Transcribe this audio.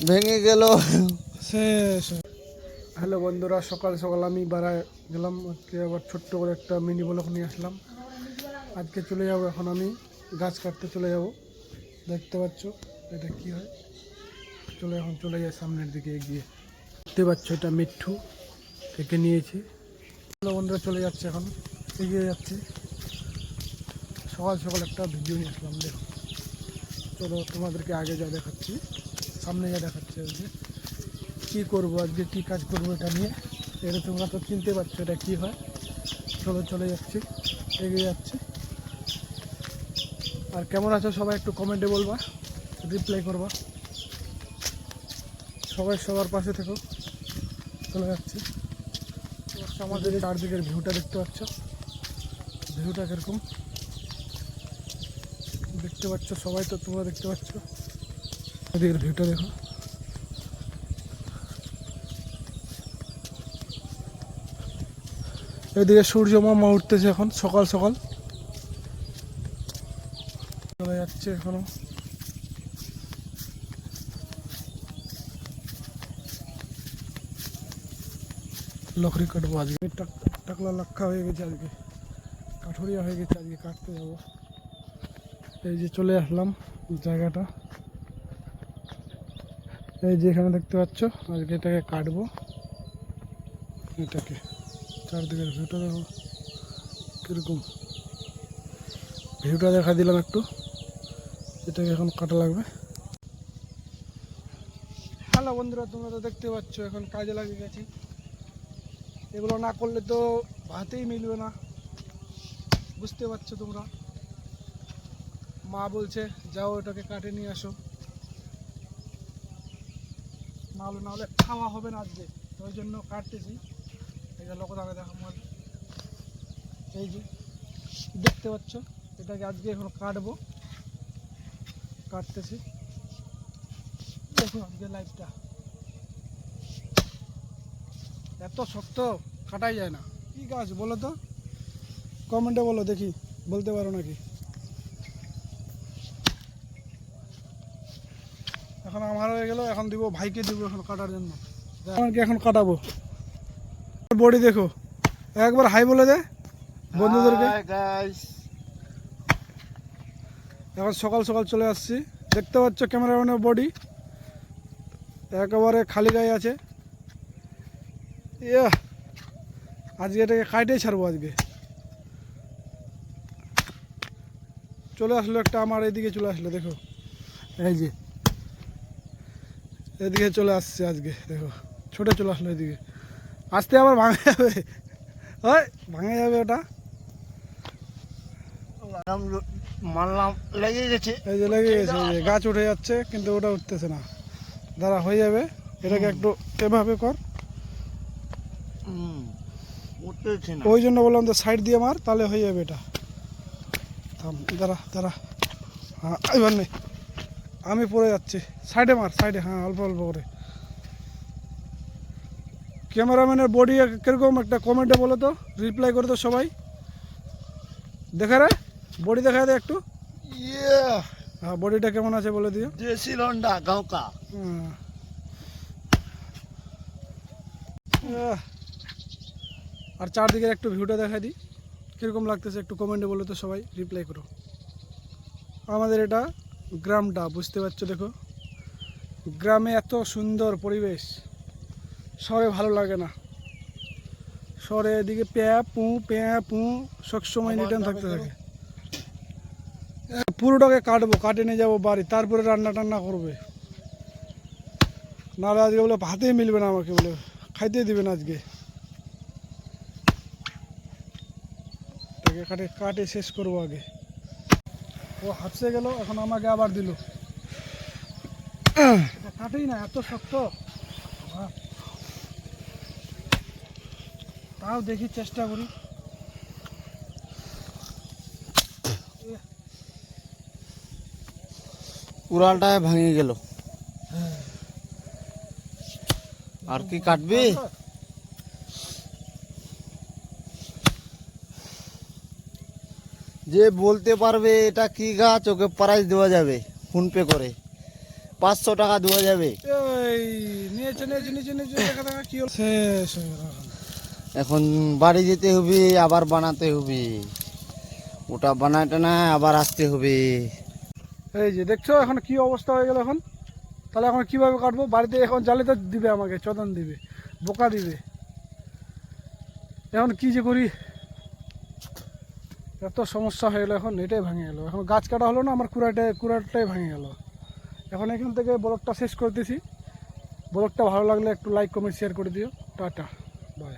ভেঙে গেল শেষ। হ্যালো বন্ধুরা, সকাল সকাল আমি বাড়ায় গেলাম। আজকে আবার ছোট্ট করে একটা মিনি ব্লক নিয়ে আসলাম। আজকে চলে যাব, এখন আমি গাছ কাটতে চলে যাব। দেখতে পাচ্ছ এটা কি হয়, এখন চলে যায় সামনের দিকে এগিয়ে। দেখতে পাচ্ছ এটা মিঠু, একে নিয়েছি। হ্যালো বন্ধুরা, চলে যাচ্ছে, এখন এগিয়ে যাচ্ছে। সকাল সকাল একটা ভিডিও নিয়ে আসলাম, দেখো। চলো তোমাদেরকে আগে যা দেখাচ্ছি, সামনে যা দেখাচ্ছি আজকে কী করবো, আজকে কী কাজ করবো এটা নিয়ে। এটা তোমরা তো চিনতে পারছো এটা কী হয়। চলো চলে যাচ্ছি, এগিয়ে যাচ্ছি। আর কেমন আছো সবাই একটু কমেন্টে বলবা, রিপ্লাই করবা। সবাই সবার পাশে থেকো। চলে যাচ্ছি। আমাদের চারদিকের ভিউটা দেখতে পাচ্ছ, ভিউটা কীরকম দেখতে পাচ্ছ সবাই, তো তোমরা দেখতে পাচ্ছ এদিকের ভিউটা দেখো। এদিকে সূর্য মামা উঠতেছে এখন সকাল সকাল, চলে যাচ্ছে এখনো। লকড়ি কাটবো আজকে, টাকলা লাক্ষা হয়ে গেছে আজকে, কাঠুরিয়া হয়ে গেছে আজকে, কাটতে যাবো। এই যে চলে আসলাম জায়গাটা, এই যে এখানে দেখতে পাচ্ছ। আজকে এটাকে কাটবো, এটাকে। চারদিকের ভিউটা দেখো কীরকম, ভিউটা দেখা দিলাম একটু। এটাকে এখন কাটা লাগবে। হ্যালো বন্ধুরা, তোমরা তো দেখতে পাচ্ছ এখন কাজে লাগিয়ে গেছি। এগুলো না করলে তো ভাতেই মিলবে না, বুঝতে পারছো তোমরা। মা বলছে যাও এটাকে কাটে নিয়ে আসো, নাহলে খাওয়া হবে না আজকে। ওই জন্য কাটতেছি। এই যে লোকদানে দেখো মাল, এই যে দেখতে পাচ্ছ, এটাকে আজকে এখন কাটবো, কাটতেছি। দেখো আজকে লাইফটা এত শক্ত, কাটাই যায় না। কি গাছ বলো তো, কমেন্টে বলো দেখি, বলতে পারো নাকি। এখন আমার হয়ে গেল, এখন দিব ভাইকে, দিব এখন কাটার জন্য। আমাকে এখন কাটাবো। বডি দেখো, একবার হাই বলে দে বন্ধুদেরকে। এখন সকাল সকাল চলে আসছি, দেখতে পাচ্ছ ক্যামেরাম্যানের বডি একেবারে খালি গায়ে আছে। ইয়া, আজকে এটাকে কাটেই ছাড়বো আজকে। চলে আসলো একটা আমার এইদিকে, চলে আসলো দেখো, এই যে এদিকে চলে আসছে আজকে, দেখো ছোটে চলে আসলো এদিকে। আসতে আবার ভাঙে যাবে, ওই ভাঙে যাবে ওটা। মানলাম লেগে গেছে, এই যে লেগে গেছে, এই যে গাছ উঠে যাচ্ছে কিন্তু ওটা উঠতেছে না। দাঁড়া, হয়ে যাবে। এটাকে একটু এভাবে কর, উঠতেছে না। ওই জন্য বললাম তো সাইড দিয়ে মার, তাহলে হয়ে যাবে এটা। থাম, দাঁড়া দাঁড়া, হ্যাঁ এবার নেই, আমি পড়ে যাচ্ছি। সাইডে মার, সাইডে, হ্যাঁ অল্প অল্প করে। ক্যামেরাম্যানের বডি কীরকম একটা কমেন্টে বলো তো, রিপ্লাই করে তো সবাই। দেখা রে বডি, দেখা দে একটু। হ্যাঁ বডিটা কেমন আছে বলে দিও। দেশি লন্ডা গাঁও কা। আর চারদিকের একটু ভিউটা দেখা দিই, কীরকম লাগতেছে একটু কমেন্টে বলো তো সবাই, রিপ্লাই করো। আমাদের এটা গ্রামটা, বুঝতে পারছো, দেখো গ্রামে এত সুন্দর পরিবেশ, শহরে ভালো লাগে না। শহরে এদিকে প্যাঁ পু সবসময় নিটান থাকতে থাকে। পুরোটাকে কাটবো, কাটে নিয়ে যাবো বাড়ি, তারপরে রান্না টান্না করবে। নাহলে আজকে বলে ভাতেই মিলবে না, আমাকে বলে খাইতে দিবে না আজকে। কাটে কাটে শেষ করবো আগে। ও হাফসে গেল, এখন আমাকে আবার দিল। কাটেই না, এত শক্ত। তাও দেখি, চেষ্টা করি। উড়ালটায় ভাঙে গেল, আর কি কাটবি? যে বলতে পারবে এটা কি গাছ, ওকে প্রাইজ দেওয়া যাবে ফোন পে করে 500 টাকা দেওয়া যাবে। এই নিয়েছে দেখা দেখা কি হলো শেষ হয়ে গেল এখন। এখন বাড়ি যেতে হবে, আবার বানাতে হবে, ওটা বানাতে না আবার আসতে হবে। এই যে দেখছো এখন কি অবস্থা হয়ে গেল এখন। তাহলে এখন কিভাবে কাটবো? বাড়িতে এখন জালে তো দিবে, আমাকে চোদন দিবে, বোকা দিবে। এখন কি যে করি, এত সমস্যা হয়ে গেলো। এখন এটাই ভেঙে গেলো। এখন গাছ কাটা হলো না, আমার কুড়াটাই ভেঙে গেল। এখন এখান থেকে ব্লগটা শেষ করতেছি। ব্লগটা ভালো লাগলে একটু লাইক কমেন্ট শেয়ার করে দিও। Tata, by.